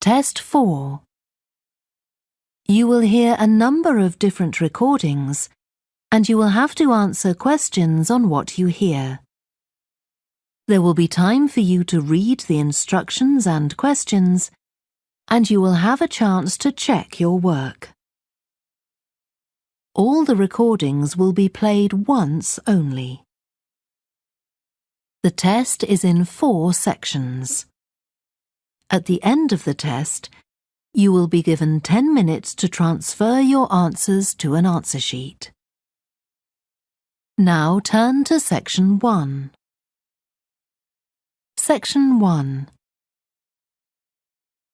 Test 4. You will hear a number of different recordings, and you will have to answer questions on what you hear. There will be time for you to read the instructions and questions, and you will have a chance to check your work. All the recordings will be played once only. The test is in 4 sections. At the end of the test, you will be given 10 minutes to transfer your answers to an answer sheet. Now turn to Section 1. Section 1.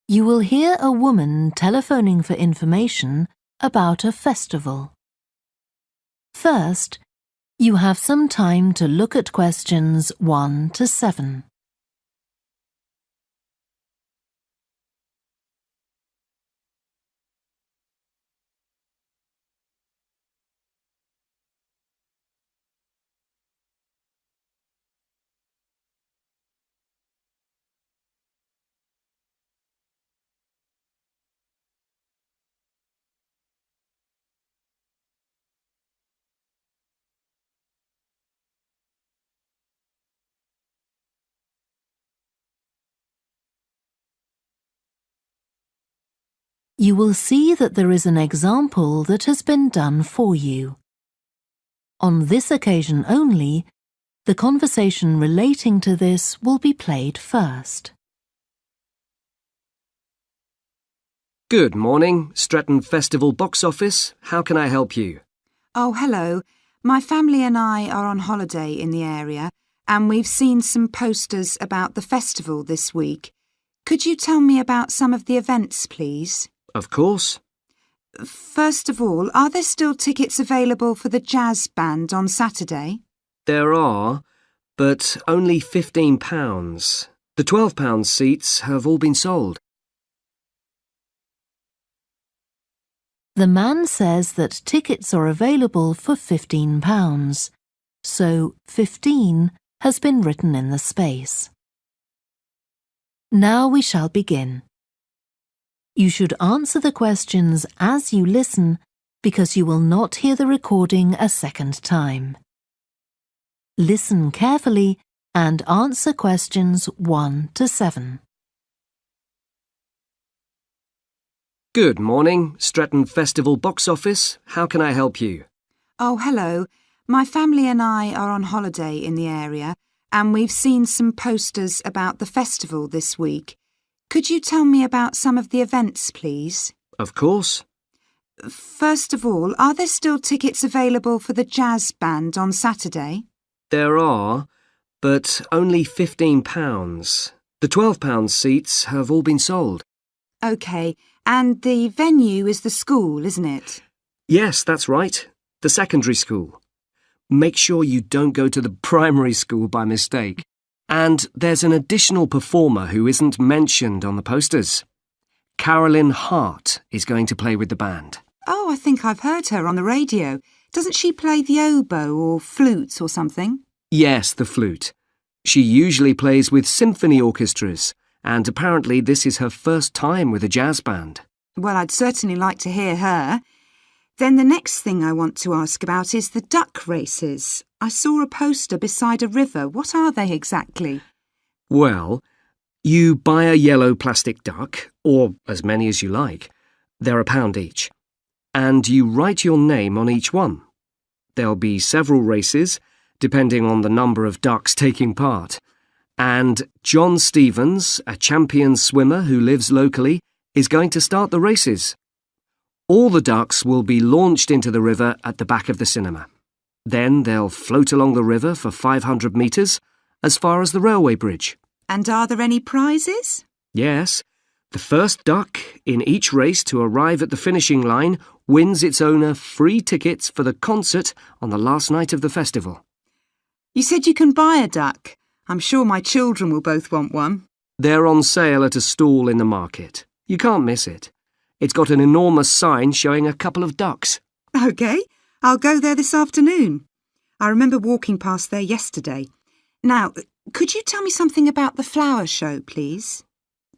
You will hear a woman telephoning for information about a festival. First, you have some time to look at questions 1 to 7. You will see that there is an example that has been done for you. On this occasion only, the conversation relating to this will be played first. Good morning, Stretton Festival box office. How can I help you? Oh, hello. My family and I are on holiday in the area, and we've seen some posters about the festival this week. Could you tell me about some of the events, please? Of course. First of all, are there still tickets available for the jazz band on Saturday? There are, but only £15. The £12 seats have all been sold. The man says that tickets are available for £15, so 15 has been written in the space. Now we shall begin. You should answer the questions as you listen because you will not hear the recording a second time. Listen carefully and answer questions 1 to 7. Good morning, Stretton Festival box office. How can I help you? Oh, hello. My family and I are on holiday in the area, and we've seen some posters about the festival this week. Could you tell me about some of the events, please? Of course. First of all, are there still tickets available for the jazz band on Saturday? There are, but only £15. The £12 seats have all been sold. OK, and the venue is the school, isn't it? Yes, that's right. The secondary school. Make sure you don't go to the primary school by mistake. And there's an additional performer who isn't mentioned on the posters. Carolyn Hart is going to play with the band. Oh, I think I've heard her on the radio. Doesn't she play the oboe or flute or something? Yes, the flute. She usually plays with symphony orchestras, and apparently this is her first time with a jazz band. Well, I'd certainly like to hear her. Then the next thing I want to ask about is the duck races. I saw a poster beside a river. What are they exactly? Well, you buy a yellow plastic duck, or as many as you like. They're £1 each. And you write your name on each one. There'll be several races, depending on the number of ducks taking part. And John Stevens, a champion swimmer who lives locally, is going to start the races. All the ducks will be launched into the river at the back of the cinema. Then they'll float along the river for 500 metres, as far as the railway bridge. And are there any prizes? Yes. The first duck in each race to arrive at the finishing line wins its owner free tickets for the concert on the last night of the festival. You said you can buy a duck. I'm sure my children will both want one. They're on sale at a stall in the market. You can't miss it. It's got an enormous sign showing a couple of ducks. OK, I'll go there this afternoon. I remember walking past there yesterday. Now, could you tell me something about the flower show, please?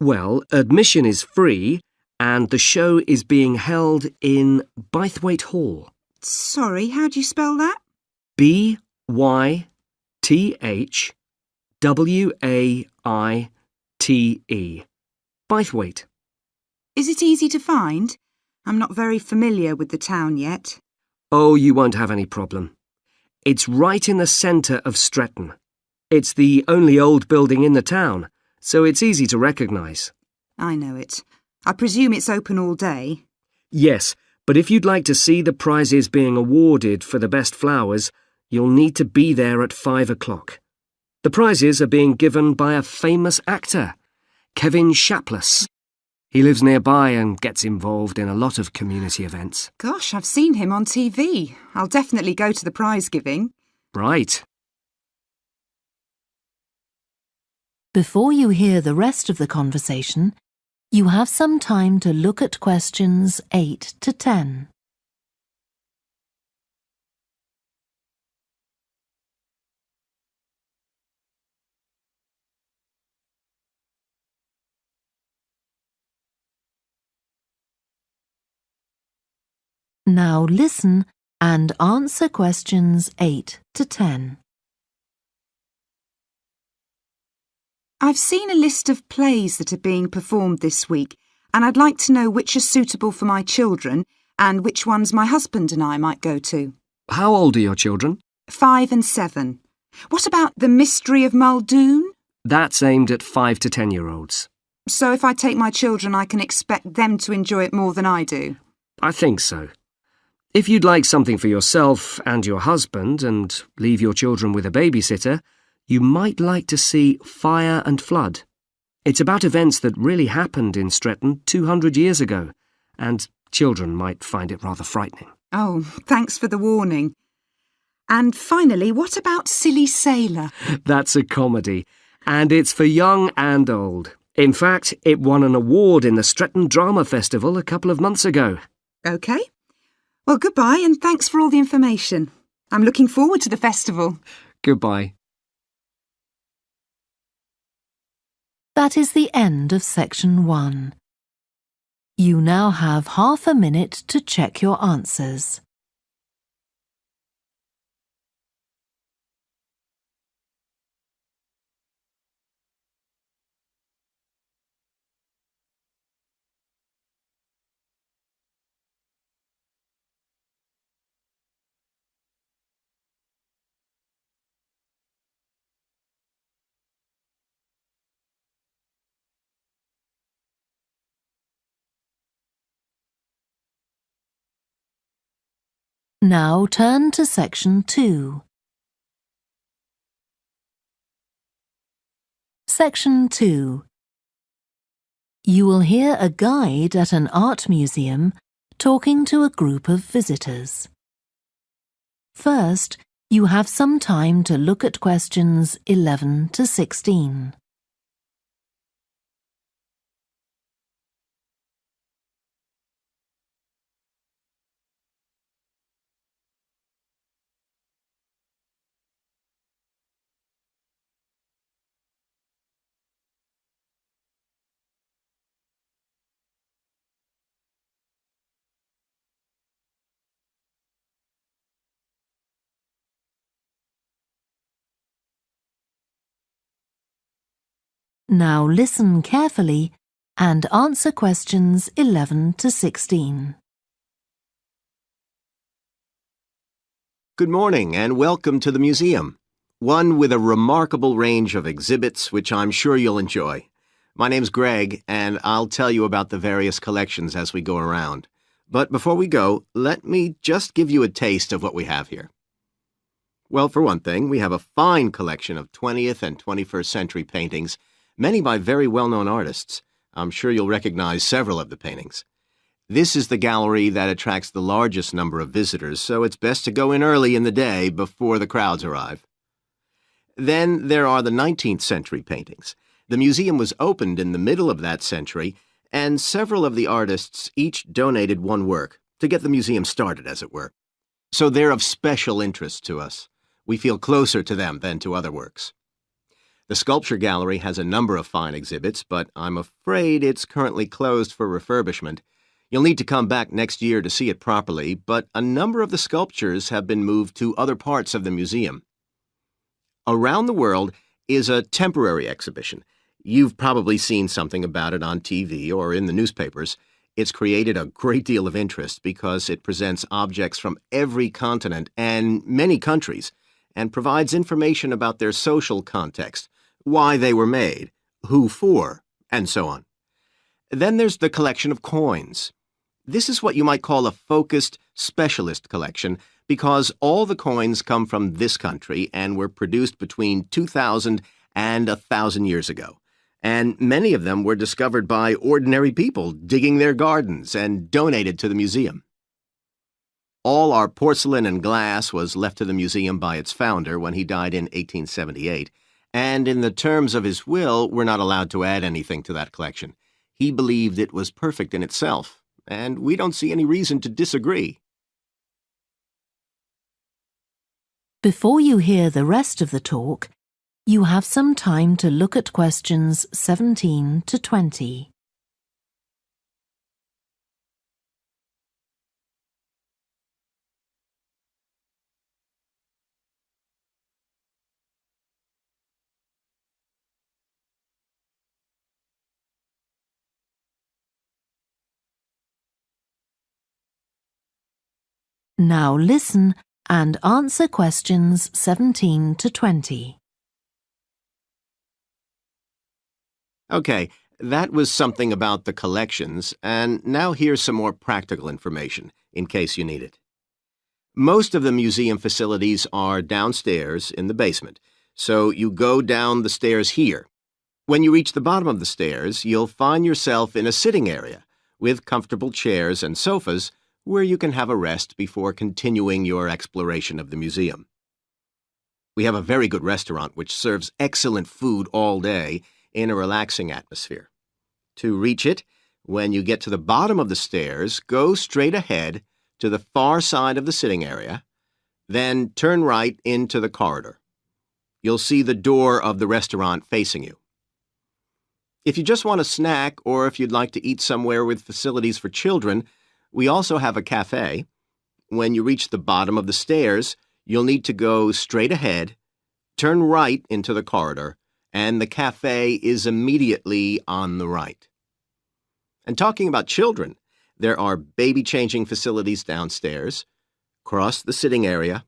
Well, admission is free and the show is being held in Bythwaite Hall. Sorry, how do you spell that? Bythwaite. Bythwaite. Is it easy to find? I'm not very familiar with the town yet. Oh, you won't have any problem. It's right in the centre of Stretton. It's the only old building in the town, so it's easy to recognise. I know it. I presume it's open all day. Yes, but if you'd like to see the prizes being awarded for the best flowers, you'll need to be there at 5 o'clock. The prizes are being given by a famous actor, Kevin Shapless. He lives nearby and gets involved in a lot of community events. Gosh, I've seen him on TV. I'll definitely go to the prize giving. Right. Before you hear the rest of the conversation, you have some time to look at questions 8 to 10. Now listen and answer questions 8 to 10. I've seen a list of plays that are being performed this week, and I'd like to know which are suitable for my children and which ones my husband and I might go to. How old are your children? 5 and 7. What about The Mystery of Muldoon? That's aimed at 5 to 10-year-olds. So if I take my children, I can expect them to enjoy it more than I do? I think so. If you'd like something for yourself and your husband and leave your children with a babysitter, you might like to see Fire and Flood. It's about events that really happened in Stretton 200 years ago, and children might find it rather frightening. Oh, thanks for the warning. And finally, what about Silly Sailor? That's a comedy, and it's for young and old. In fact, it won an award in the Stretton Drama Festival a couple of months ago. OK. Well, goodbye and thanks for all the information. I'm looking forward to the festival. Goodbye. That is the end of section 1. You now have half a minute to check your answers. Now turn to section 2. Section 2. You will hear a guide at an art museum talking to a group of visitors. First, you have some time to look at questions 11 to 16. Now listen carefully and answer questions 11 to 16. Good morning and welcome to the museum, one with a remarkable range of exhibits which I'm sure you'll enjoy. My name's Greg and I'll tell you about the various collections as we go around. But before we go, let me just give you a taste of what we have here. Well, for one thing, we have a fine collection of 20th and 21st century paintings, many by very well-known artists. I'm sure you'll recognize several of the paintings. This is the gallery that attracts the largest number of visitors, so it's best to go in early in the day before the crowds arrive. Then there are the 19th century paintings. The museum was opened in the middle of that century, and several of the artists each donated one work to get the museum started, as it were. So they're of special interest to us. We feel closer to them than to other works. The sculpture gallery has a number of fine exhibits, but I'm afraid it's currently closed for refurbishment. You'll need to come back next year to see it properly, but a number of the sculptures have been moved to other parts of the museum. Around the World is a temporary exhibition. You've probably seen something about it on TV or in the newspapers. It's created a great deal of interest because it presents objects from every continent and many countries and provides information about their social context, why they were made, who for, and so on. Then there's the collection of coins. This is what you might call a focused specialist collection because all the coins come from this country and were produced between 2,000 and 1,000 years ago. And many of them were discovered by ordinary people digging their gardens and donated to the museum. All our porcelain and glass was left to the museum by its founder when he died in 1878, and in the terms of his will, we're not allowed to add anything to that collection. He believed it was perfect in itself, and we don't see any reason to disagree. Before you hear the rest of the talk, you have some time to look at questions 17 to 20. Now listen and answer questions 17 to 20. Okay, that was something about the collections, and now here's some more practical information, in case you need it. Most of the museum facilities are downstairs in the basement, so you go down the stairs here. When you reach the bottom of the stairs, you'll find yourself in a sitting area with comfortable chairs and sofas where you can have a rest before continuing your exploration of the museum. We have a very good restaurant which serves excellent food all day in a relaxing atmosphere. To reach it, when you get to the bottom of the stairs, go straight ahead to the far side of the sitting area, then turn right into the corridor. You'll see the door of the restaurant facing you. If you just want a snack or if you'd like to eat somewhere with facilities for children, we also have a cafe. When you reach the bottom of the stairs, you'll need to go straight ahead, turn right into the corridor, and the cafe is immediately on the right. And talking about children, there are baby-changing facilities downstairs. Cross the sitting area,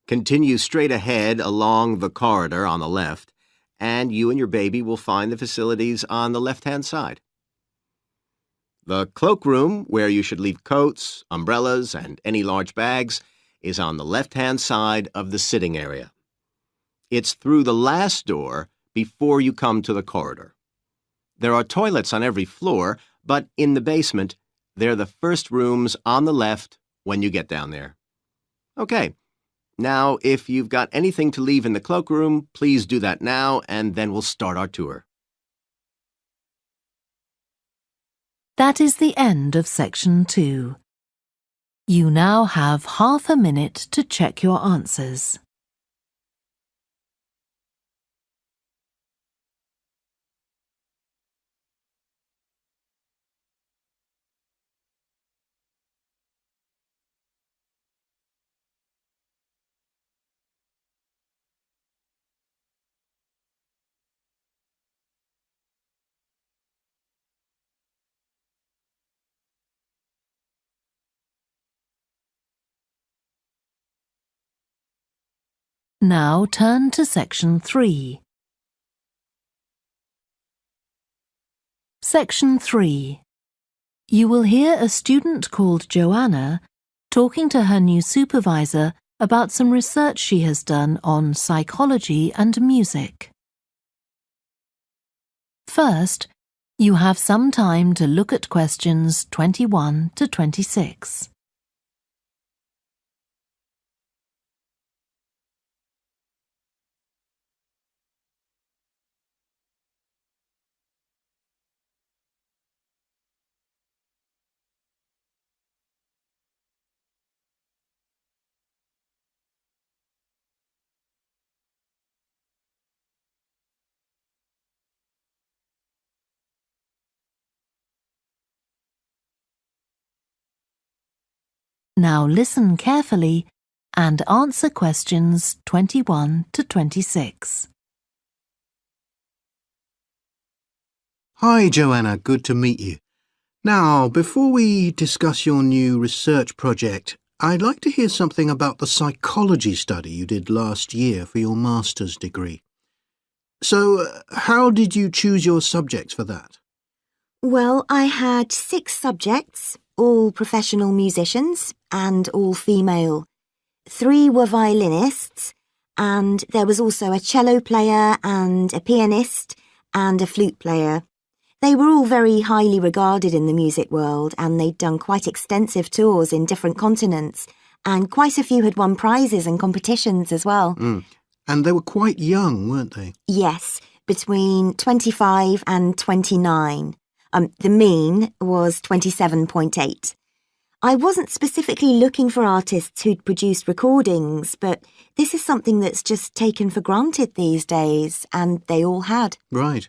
continue straight ahead along the corridor on the left, and you and your baby will find the facilities on the left-hand side. The cloakroom, where you should leave coats, umbrellas, and any large bags, is on the left-hand side of the sitting area. It's through the last door before you come to the corridor. There are toilets on every floor, but in the basement, they're the first rooms on the left when you get down there. Okay, now if you've got anything to leave in the cloakroom, please do that now, and then we'll start our tour. That is the end of section 2. You now have half a minute to check your answers. Now turn to section 3. Section 3. You will hear a student called Joanna talking to her new supervisor about some research she has done on psychology and music. First, you have some time to look at questions 21 to 26. Now listen carefully and answer questions 21 to 26. Hi, Joanna. Good to meet you. Now, before we discuss your new research project, I'd like to hear something about the psychology study you did last year for your master's degree. So, how did you choose your subjects for that? Well, I had 6 subjects, all professional musicians and all female. 3 were violinists, and there was also a cello player and a pianist and a flute player. They were all very highly regarded in the music world, and they'd done quite extensive tours in different continents, and quite a few had won prizes and competitions as well. And they were quite young, weren't they? Yes, between 25 and 29. The mean was 27.8. I wasn't specifically looking for artists who'd produced recordings, but this is something that's just taken for granted these days, and they all had. Right.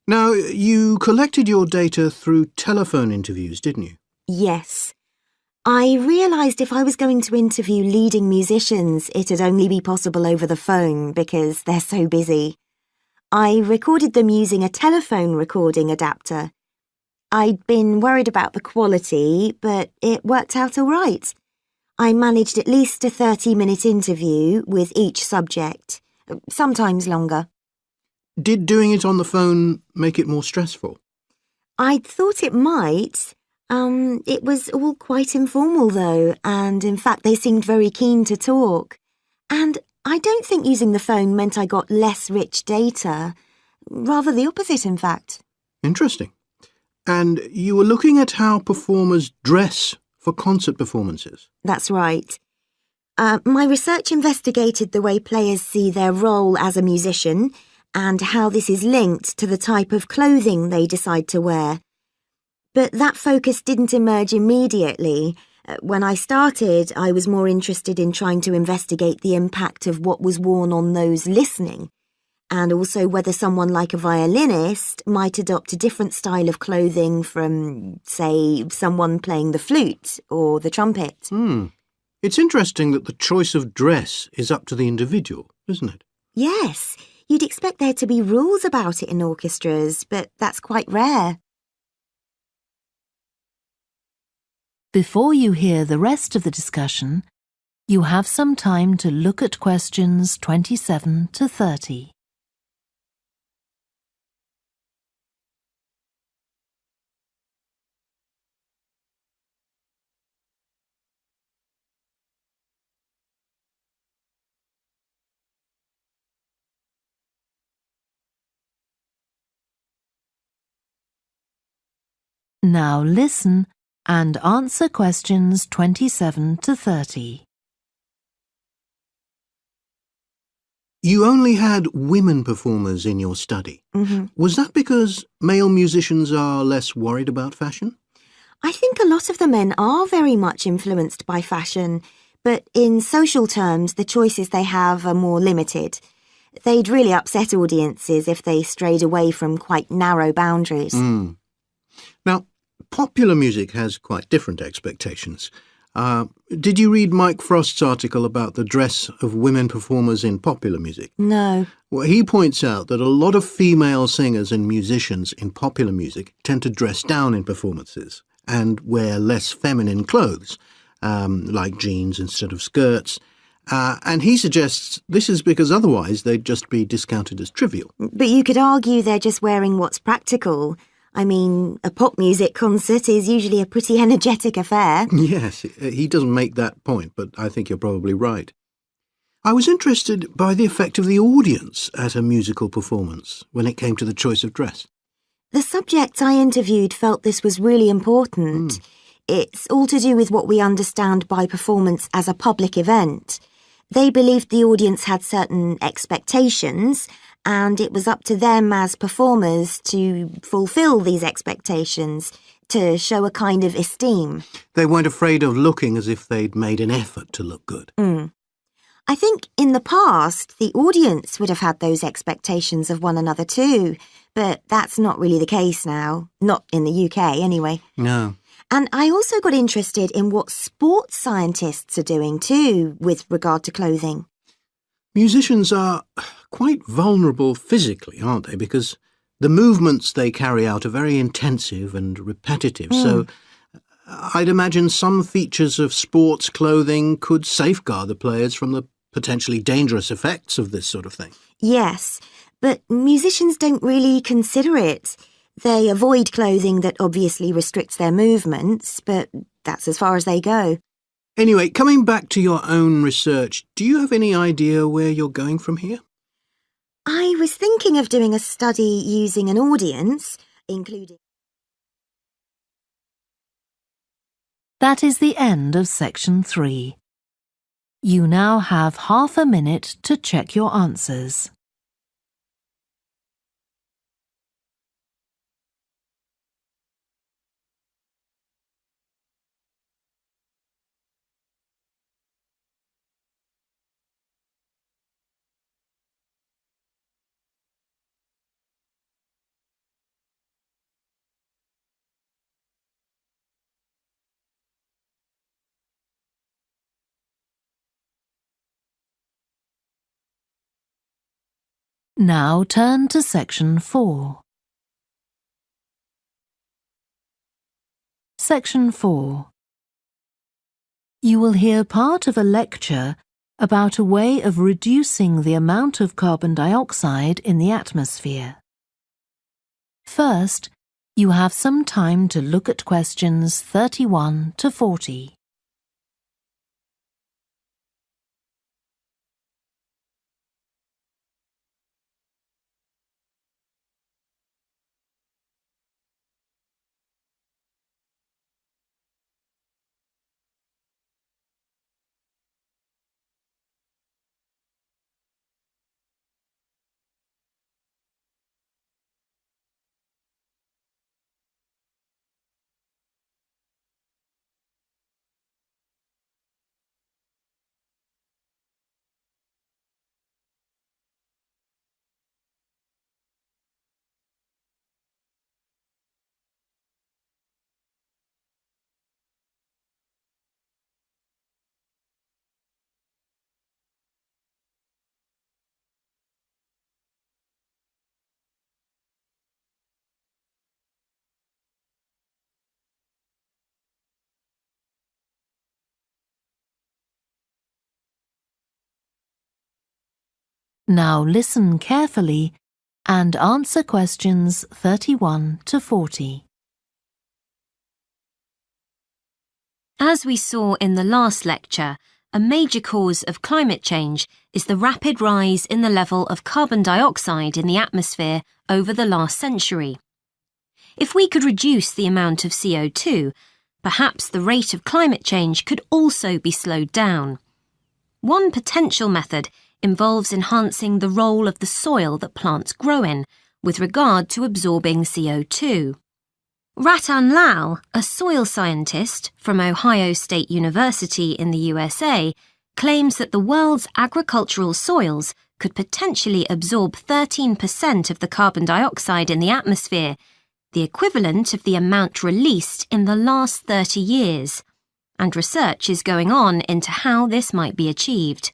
Now, you collected your data through telephone interviews, didn't you? Yes. I realised if I was going to interview leading musicians, it'd only be possible over the phone because they're so busy. I recorded them using a telephone recording adapter. I'd been worried about the quality, but it worked out all right. I managed at least a 30-minute interview with each subject, sometimes longer. Did doing it on the phone make it more stressful? I'd thought it might. It was all quite informal, though, and in fact they seemed very keen to talk. And I don't think using the phone meant I got less rich data. Rather the opposite, in fact. Interesting. And you were looking at how performers dress for concert performances? That's right. My research investigated the way players see their role as a musician and how this is linked to the type of clothing they decide to wear. But that focus didn't emerge immediately. When I started, I was more interested in trying to investigate the impact of what was worn on those listening, and also whether someone like a violinist might adopt a different style of clothing from, say, someone playing the flute or the trumpet. It's interesting that the choice of dress is up to the individual, isn't it? Yes, you'd expect there to be rules about it in orchestras, but that's quite rare. Before you hear the rest of the discussion, you have some time to look at questions 27 to 30. Now listen and answer questions 27 to 30. You only had women performers in your study. Was that because male musicians are less worried about fashion? I think a lot of the men are very much influenced by fashion, but in social terms, the choices they have are more limited. They'd really upset audiences if they strayed away from quite narrow boundaries. Now, popular music has quite different expectations. Did you read Mike Frost's article about the dress of women performers in popular music? No. Well, he points out that a lot of female singers and musicians in popular music tend to dress down in performances and wear less feminine clothes, like jeans instead of skirts. And he suggests this is because otherwise they'd just be discounted as trivial. But you could argue they're just wearing what's practical. I mean, a pop music concert is usually a pretty energetic affair. Yes, he doesn't make that point, but I think you're probably right. I was interested by the effect of the audience at a musical performance when it came to the choice of dress. The subjects I interviewed felt this was really important. It's all to do with what we understand by performance as a public event. They believed the audience had certain expectations, and it was up to them as performers to fulfil these expectations, to show a kind of esteem. They weren't afraid of looking as if they'd made an effort to look good. I think in the past, the audience would have had those expectations of one another too, but that's not really the case now. Not in the UK, anyway. No. And I also got interested in what sports scientists are doing too with regard to clothing. Musicians are quite vulnerable physically, aren't they? Because the movements they carry out are very intensive and repetitive, so I'd imagine some features of sports clothing could safeguard the players from the potentially dangerous effects of this sort of thing. Yes, but musicians don't really consider it. They avoid clothing that obviously restricts their movements, but that's as far as they go. Anyway, coming back to your own research, do you have any idea where you're going from here? I was thinking of doing a study using an audience, including... That is the end of section 3. You now have half a minute to check your answers. Now turn to section 4. Section 4. You will hear part of a lecture about a way of reducing the amount of carbon dioxide in the atmosphere. First, you have some time to look at questions 31 to 40. Now listen carefully and answer questions 31 to 40. As we saw in the last lecture, a major cause of climate change is the rapid rise in the level of carbon dioxide in the atmosphere over the last century. If we could reduce the amount of CO2, perhaps the rate of climate change could also be slowed down. One potential method involves enhancing the role of the soil that plants grow in with regard to absorbing CO2. Ratan Lal, a soil scientist from Ohio State University in the USA, claims that the world's agricultural soils could potentially absorb 13% of the carbon dioxide in the atmosphere, the equivalent of the amount released in the last 30 years, and research is going on into how this might be achieved.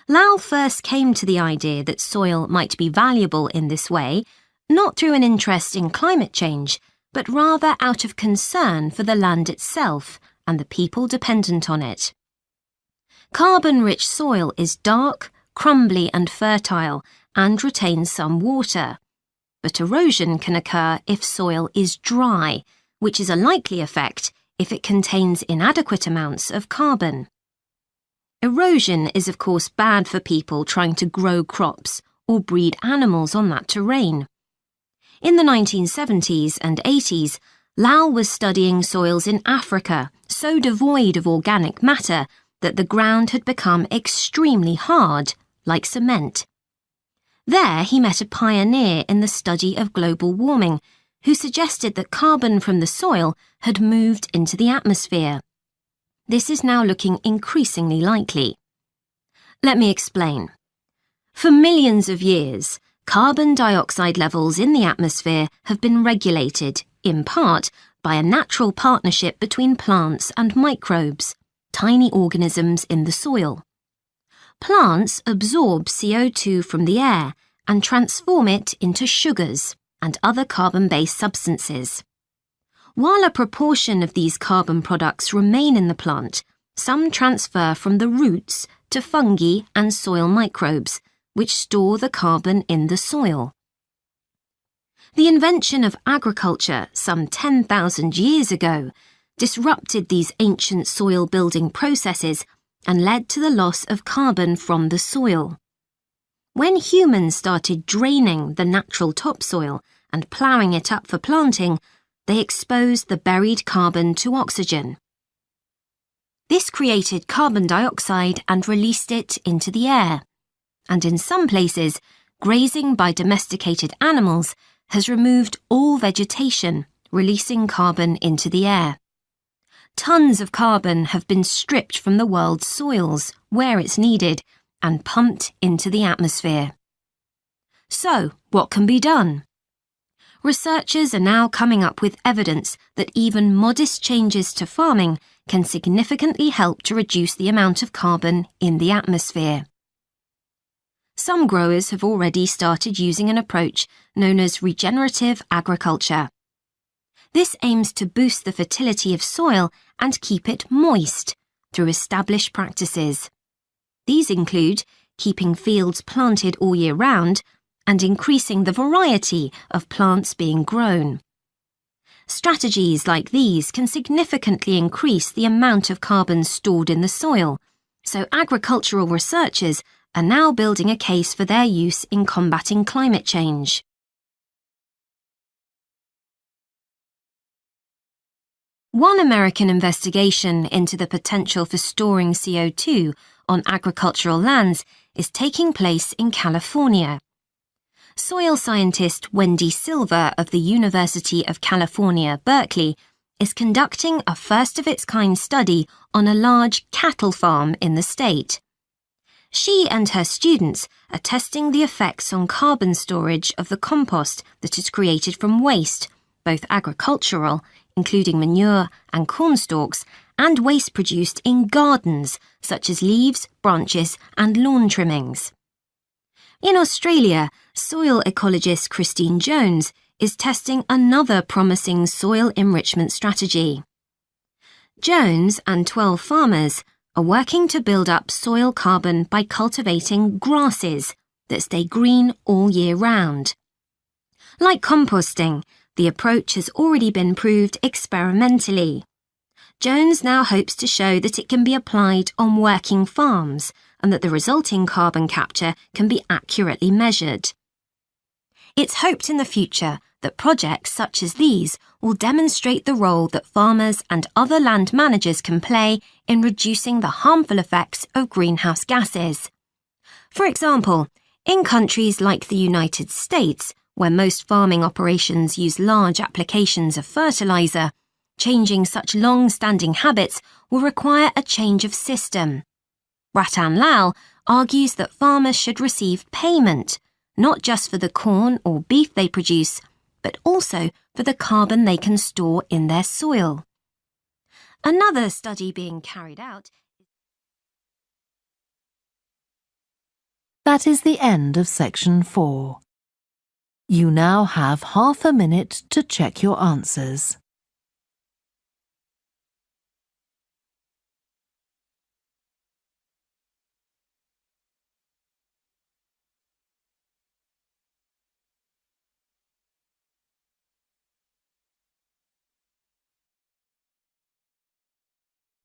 Lal first came to the idea that soil might be valuable in this way, not through an interest in climate change, but rather out of concern for the land itself and the people dependent on it. Carbon-rich soil is dark, crumbly and fertile and retains some water. But erosion can occur if soil is dry, which is a likely effect if it contains inadequate amounts of carbon. Erosion is of course bad for people trying to grow crops or breed animals on that terrain. In the 1970s and 80s, Lal was studying soils in Africa so devoid of organic matter that the ground had become extremely hard, like cement. There he met a pioneer in the study of global warming who suggested that carbon from the soil had moved into the atmosphere. This is now looking increasingly likely. Let me explain. For millions of years, carbon dioxide levels in the atmosphere have been regulated, in part, by a natural partnership between plants and microbes, tiny organisms in the soil. Plants absorb CO2 from the air and transform it into sugars and other carbon-based substances. While a proportion of these carbon products remain in the plant, some transfer from the roots to fungi and soil microbes, which store the carbon in the soil. The invention of agriculture some 10,000 years ago disrupted these ancient soil-building processes and led to the loss of carbon from the soil. When humans started draining the natural topsoil and ploughing it up for planting, they exposed the buried carbon to oxygen. This created carbon dioxide and released it into the air. And in some places, grazing by domesticated animals has removed all vegetation, releasing carbon into the air. Tons of carbon have been stripped from the world's soils, where it's needed, and pumped into the atmosphere. So, what can be done? Researchers are now coming up with evidence that even modest changes to farming can significantly help to reduce the amount of carbon in the atmosphere. Some growers have already started using an approach known as regenerative agriculture. This aims to boost the fertility of soil and keep it moist through established practices. These include keeping fields planted all year round and increasing the variety of plants being grown. Strategies like these can significantly increase the amount of carbon stored in the soil, so agricultural researchers are now building a case for their use in combating climate change. One American investigation into the potential for storing CO2 on agricultural lands is taking place in California. Soil scientist Wendy Silver of the University of California, Berkeley, is conducting a first-of-its-kind study on a large cattle farm in the state. She and her students are testing the effects on carbon storage of the compost that is created from waste, both agricultural, including manure and corn stalks, and waste produced in gardens, such as leaves, branches, and lawn trimmings. In Australia, soil ecologist Christine Jones is testing another promising soil enrichment strategy. Jones and 12 farmers are working to build up soil carbon by cultivating grasses that stay green all year round. Like composting, the approach has already been proved experimentally. Jones now hopes to show that it can be applied on working farms and that the resulting carbon capture can be accurately measured. It's hoped in the future that projects such as these will demonstrate the role that farmers and other land managers can play in reducing the harmful effects of greenhouse gases. For example, in countries like the United States, where most farming operations use large applications of fertilizer, changing such long-standing habits will require a change of system. Ratan Lal argues that farmers should receive payment, not just for the corn or beef they produce, but also for the carbon they can store in their soil. Another study being carried out. That is the end of section 4. You now have half a minute to check your answers.